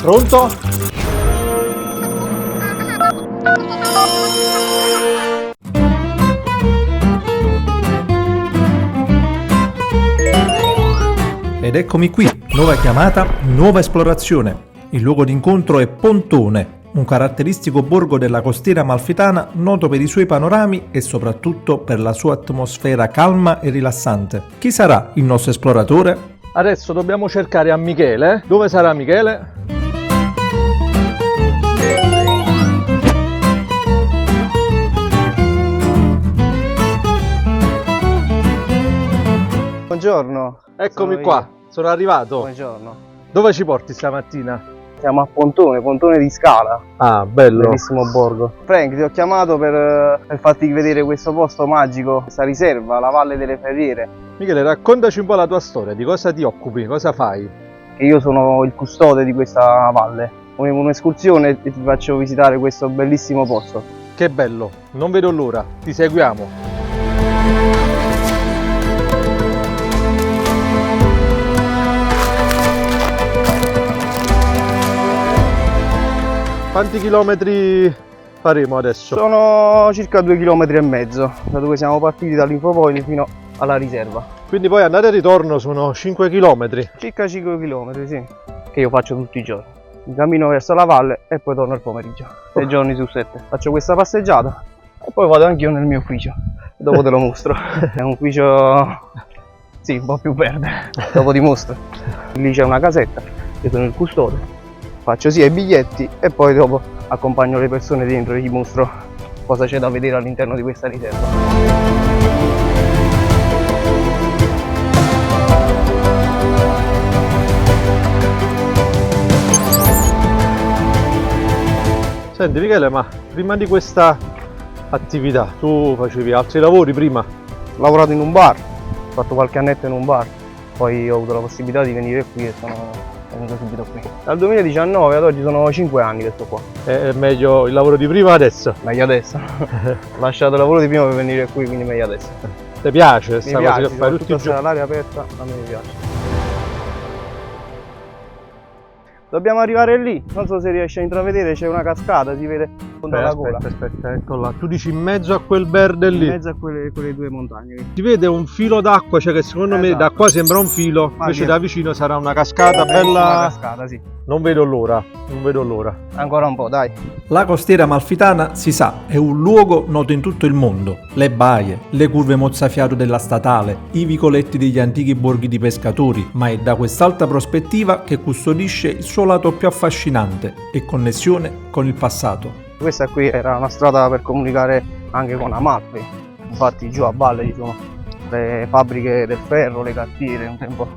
Pronto? Ed eccomi qui, nuova chiamata, nuova esplorazione. Il luogo d'incontro è Pontone, un caratteristico borgo della costiera amalfitana noto per i suoi panorami e soprattutto per la sua atmosfera calma e rilassante. Chi sarà il nostro esploratore? Adesso dobbiamo cercare a Michele. Dove sarà Michele? Buongiorno. Eccomi qua, sono arrivato. Buongiorno. Dove ci porti stamattina? Siamo a Pontone di Scala. Ah, bello. Bellissimo borgo. Frank, ti ho chiamato per farti vedere questo posto magico, questa riserva, la Valle delle Ferriere. Michele, raccontaci un po' la tua storia, di cosa ti occupi, cosa fai? Che io sono il custode di questa valle. Volevo un'escursione e ti faccio visitare questo bellissimo posto. Che bello, non vedo l'ora, ti seguiamo. Quanti chilometri faremo adesso? Sono circa 2,5 km da dove siamo partiti dall'Infopoint fino alla riserva. Quindi poi andare e ritorno sono 5 km. Circa 5 km, sì, che io faccio tutti i giorni. Cammino verso la valle e poi torno il pomeriggio, 6 giorni su 7. Faccio questa passeggiata e poi vado anch'io nel mio ufficio. Dopo te lo mostro. È un ufficio, sì, un po' più verde. Dopo ti mostro. Lì c'è una casetta, io sono il custode. Faccio sia i biglietti e poi dopo accompagno le persone dentro e gli mostro cosa c'è da vedere all'interno di questa riserva. Senti Michele, ma prima di questa attività tu facevi altri lavori prima? Ho lavorato in un bar, ho fatto qualche annetto in un bar, poi ho avuto la possibilità di venire qui e sono venuto subito qui. Dal 2019 ad oggi sono 5 anni che sto qua. È meglio il lavoro di prima adesso? Meglio adesso. Ho lasciato il lavoro di prima per venire qui, quindi meglio adesso. Ti piace Mi questa piace, cosa che fai tutti i giorni? all'aria aperta, a me mi piace. Dobbiamo arrivare lì, non so se riesci a intravedere, c'è una cascata, si vede contro la gola. Aspetta, eccola. Tu dici in mezzo a quel verde lì? In mezzo a quelle due montagne. Si vede un filo d'acqua, cioè che secondo me da qua sembra un filo, invece da vicino sarà una cascata bella. Una cascata, sì. Non vedo l'ora, non vedo l'ora. Ancora un po', dai. La costiera amalfitana, si sa, è un luogo noto in tutto il mondo. Le baie, le curve mozzafiato della statale, i vicoletti degli antichi borghi di pescatori, ma è da quest'alta prospettiva che custodisce il suo lato più affascinante e connessione con il passato. Questa qui era una strada per comunicare anche con Amalfi. Infatti giù a valle ci sono le fabbriche del ferro, le cartiere, un tempo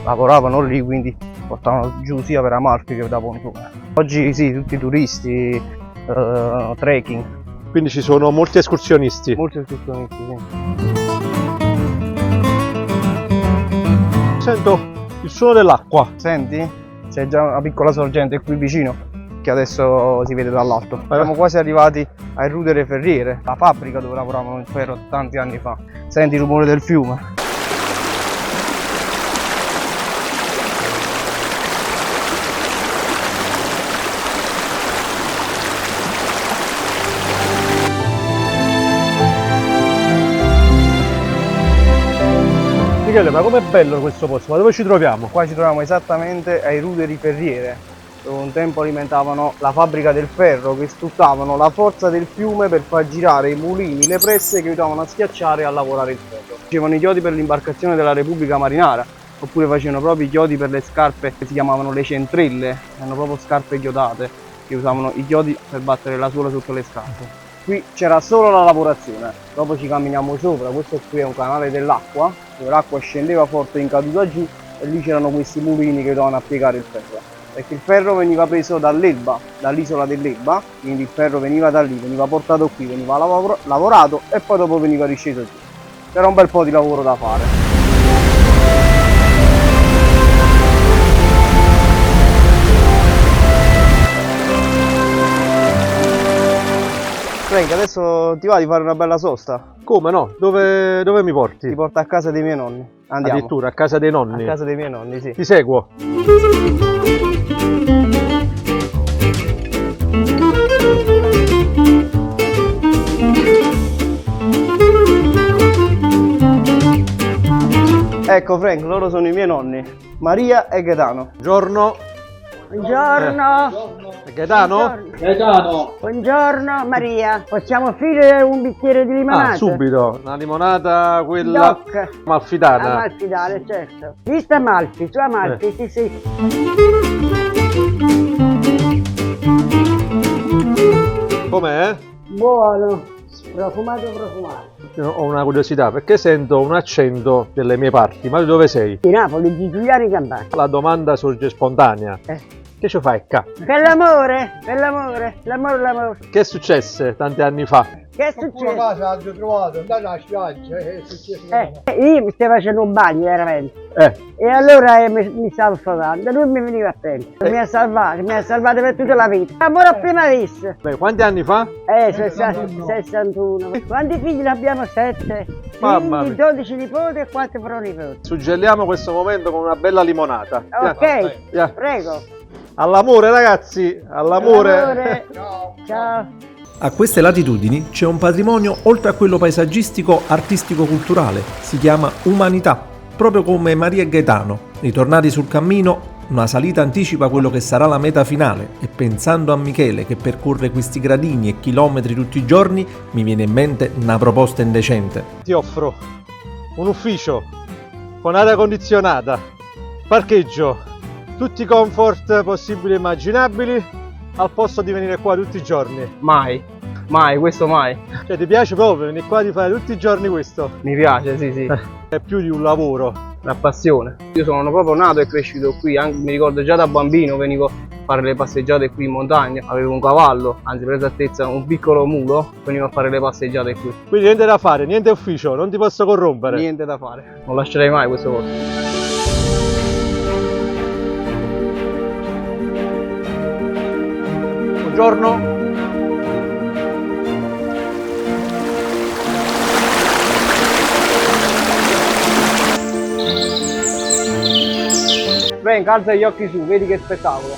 lavoravano lì, quindi portavano giù sia per Amalfi che da Pontone. Oggi sì, tutti turisti, trekking. Quindi ci sono molti escursionisti. Molti escursionisti, sì. Sento il suono dell'acqua. Senti? C'è già una piccola sorgente qui vicino che adesso si vede dall'alto. Siamo quasi arrivati ai Rudere Ferriere, la fabbrica dove lavoravano il ferro tanti anni fa. Senti il rumore del fiume. Michele, ma com'è bello questo posto? Ma dove ci troviamo? Qua ci troviamo esattamente ai Ruderi Ferriere, dove un tempo alimentavano la fabbrica del ferro, che sfruttavano la forza del fiume per far girare i mulini, le presse che aiutavano a schiacciare e a lavorare il ferro. Facevano i chiodi per l'imbarcazione della Repubblica Marinara, oppure facevano proprio i chiodi per le scarpe che si chiamavano le centrelle, erano proprio scarpe chiodate, che usavano i chiodi per battere la suola sotto le scarpe. Qui c'era solo la lavorazione, dopo ci camminiamo sopra, questo qui è un canale dell'acqua, dove l'acqua scendeva forte in caduta giù e lì c'erano questi mulini che dovevano piegare il ferro. Perché il ferro veniva preso dall'Elba, dall'isola dell'Elba, quindi il ferro veniva da lì, veniva portato qui, veniva lavorato e poi dopo veniva risceso giù. C'era un bel po' di lavoro da fare. Frank, adesso ti va di fare una bella sosta? Come no? Dove mi porti? Ti porto a casa dei miei nonni. Andiamo. Addirittura a casa dei nonni? A casa dei miei nonni, sì. Ti seguo. Ecco Frank, loro sono i miei nonni, Maria e Gaetano. Buongiorno. Buongiorno. Gaetano? Gaetano. Buongiorno Maria. Possiamo offrire un bicchiere di limonata? Ah, subito. Una limonata quella Doc. malfitana. Amalfitare, certo. Vista Amalfi, su Amalfi, sì sì. Com'è? Buono. Profumato. Io ho una curiosità, perché sento un accento delle mie parti, ma di dove sei? Di Napoli, di Giuliani Campani. La domanda sorge spontanea. Che ci fai qua? Per l'amore. Che successe tanti anni fa? Che è successo? casa hanno trovato, andate alla spiaggia, è successo. Io mi stavo facendo un bagno veramente. Eh, E allora mi stavo affogando, lui mi veniva a prendere. Mi ha salvato per tutta la vita. Amore a prima vista. beh, quanti anni fa? 61. Quanti figli ne abbiamo? 7. Mamma Figli, mia. 12 nipoti e 4 pronipoti. Suggelliamo questo momento con una bella limonata. Ok, Via. prego. All'amore ragazzi, all'amore. Amore. Ciao. A queste latitudini c'è un patrimonio oltre a quello paesaggistico, artistico-culturale. Si chiama umanità, proprio come Maria e Gaetano. Ritornati sul cammino, una salita anticipa quello che sarà la meta finale e pensando a Michele che percorre questi gradini e chilometri tutti i giorni, mi viene in mente una proposta indecente. Ti offro un ufficio con aria condizionata, parcheggio, tutti i comfort possibili e immaginabili, al posto di venire qua tutti i giorni. Mai, questo mai. Cioè ti piace proprio venire qua di fare tutti i giorni questo? Mi piace, sì. È più di un lavoro. Una passione. Io sono proprio nato e cresciuto qui, mi ricordo già da bambino venivo a fare le passeggiate qui in montagna, avevo un cavallo, anzi per esattezza un piccolo mulo, venivo a fare le passeggiate qui. Quindi niente da fare, niente ufficio, non ti posso corrompere. Niente da fare, non lascerei mai questo posto. Buongiorno. Frank, alza gli occhi su, vedi che spettacolo.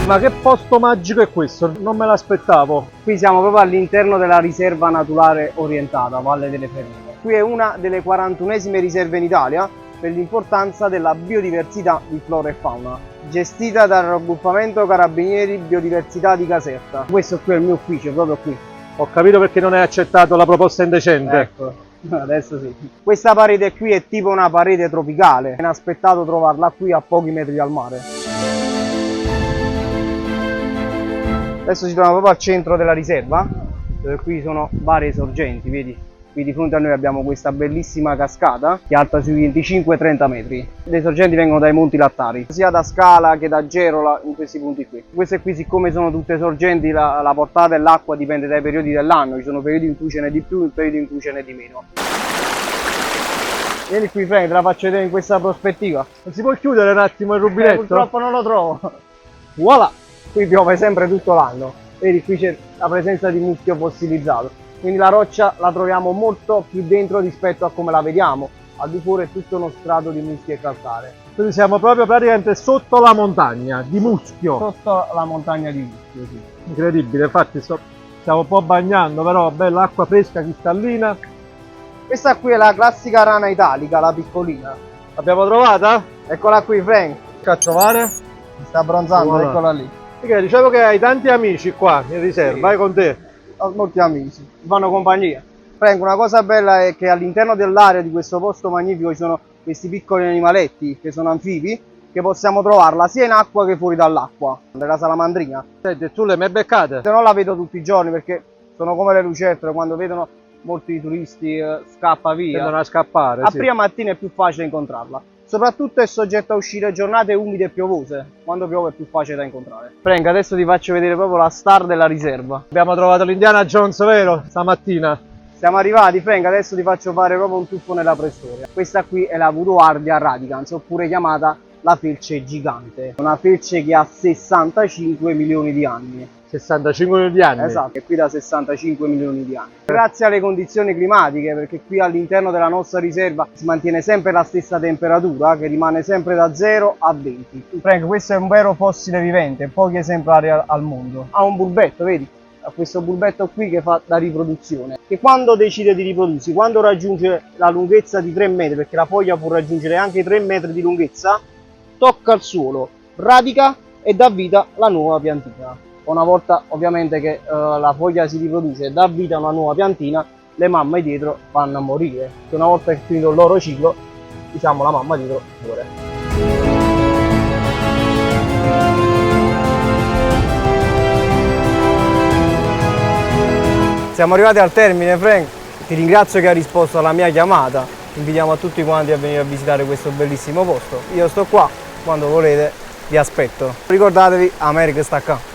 Ma che posto magico è questo? Non me l'aspettavo. Qui siamo proprio all'interno della riserva naturale orientata, Valle delle Ferrine. Qui è una delle 41esime riserve in Italia per l'importanza della biodiversità di flora e fauna, gestita dal raggruppamento Carabinieri Biodiversità di Caserta. Questo qui è il mio ufficio, proprio qui. Ho capito perché non hai accettato la proposta indecente. Ecco, adesso sì. Questa parete qui è tipo una parete tropicale, inaspettato trovarla qui a pochi metri dal mare. Adesso ci troviamo proprio al centro della riserva, dove qui sono varie sorgenti, vedi? Qui di fronte a noi abbiamo questa bellissima cascata che è alta sui 25-30 metri. Le sorgenti vengono dai Monti Lattari, sia da Scala che da Gerola in questi punti qui. Queste qui, siccome sono tutte sorgenti, la portata dell'acqua dipende dai periodi dell'anno, ci sono periodi in cui ce n'è di più e periodi in cui ce n'è di meno. Vieni qui Frank, te la faccio vedere in questa prospettiva. Non si può chiudere un attimo il rubinetto? Purtroppo non lo trovo. Voilà! Qui piove sempre tutto l'anno, vedi qui c'è la presenza di muschio fossilizzato, quindi la roccia la troviamo molto più dentro rispetto a come la vediamo, al di fuori è tutto uno strato di muschio e calcare. Quindi siamo proprio praticamente sotto la montagna di muschio. Sotto la montagna di muschio, sì. Incredibile, infatti stiamo un po' bagnando, però bella acqua fresca, cristallina. Questa qui è la classica rana italica, la piccolina. L'abbiamo trovata? Eccola qui Frank, A trovare? si sta abbronzando, Voilà. eccola lì. Perché dicevo che hai tanti amici qua in riserva, Sì. vai con te. Ho molti amici, mi fanno compagnia. Frank, una cosa bella è che all'interno dell'area di questo posto magnifico ci sono questi piccoli animaletti che sono anfibi, che possiamo trovarla sia in acqua che fuori dall'acqua, della salamandrina. Senti, tu le mai beccate? Se non la vedo tutti i giorni perché sono come le lucertole, quando vedono molti turisti scappa via. Tendono a scappare, A sì. prima mattina è più facile incontrarla. Soprattutto è soggetta a uscire giornate umide e piovose. Quando piove è più facile da incontrare. Frank, adesso ti faccio vedere proprio la star della riserva. Abbiamo trovato l'Indiana Jones, vero? Stamattina. Siamo arrivati, Frank, adesso ti faccio fare proprio un tuffo nella preistoria. Questa qui è la Voodoo Ardia radicans, oppure chiamata la felce gigante, una felce che ha 65 milioni di anni. 65 milioni di anni. Esatto, è qui da 65 milioni di anni. Grazie alle condizioni climatiche, perché qui all'interno della nostra riserva si mantiene sempre la stessa temperatura, che rimane sempre da 0 a 20. Frank, questo è un vero fossile vivente, pochi esemplari al mondo. Ha un bulbetto, vedi? Ha questo bulbetto qui che fa da riproduzione, che quando decide di riprodursi, quando raggiunge la lunghezza di 3 metri, perché la foglia può raggiungere anche 3 metri di lunghezza, tocca il suolo, radica e dà vita alla nuova piantina. Una volta ovviamente che la foglia si riproduce e dà vita a una nuova piantina, le mamme dietro vanno a morire, che una volta che è finito il loro ciclo, diciamo, la mamma dietro muore. Siamo arrivati al termine, Frank, ti ringrazio che hai risposto alla mia chiamata, invitiamo a tutti quanti a venire a visitare questo bellissimo posto. Io sto qua, quando volete vi aspetto. Ricordatevi, America sta qua.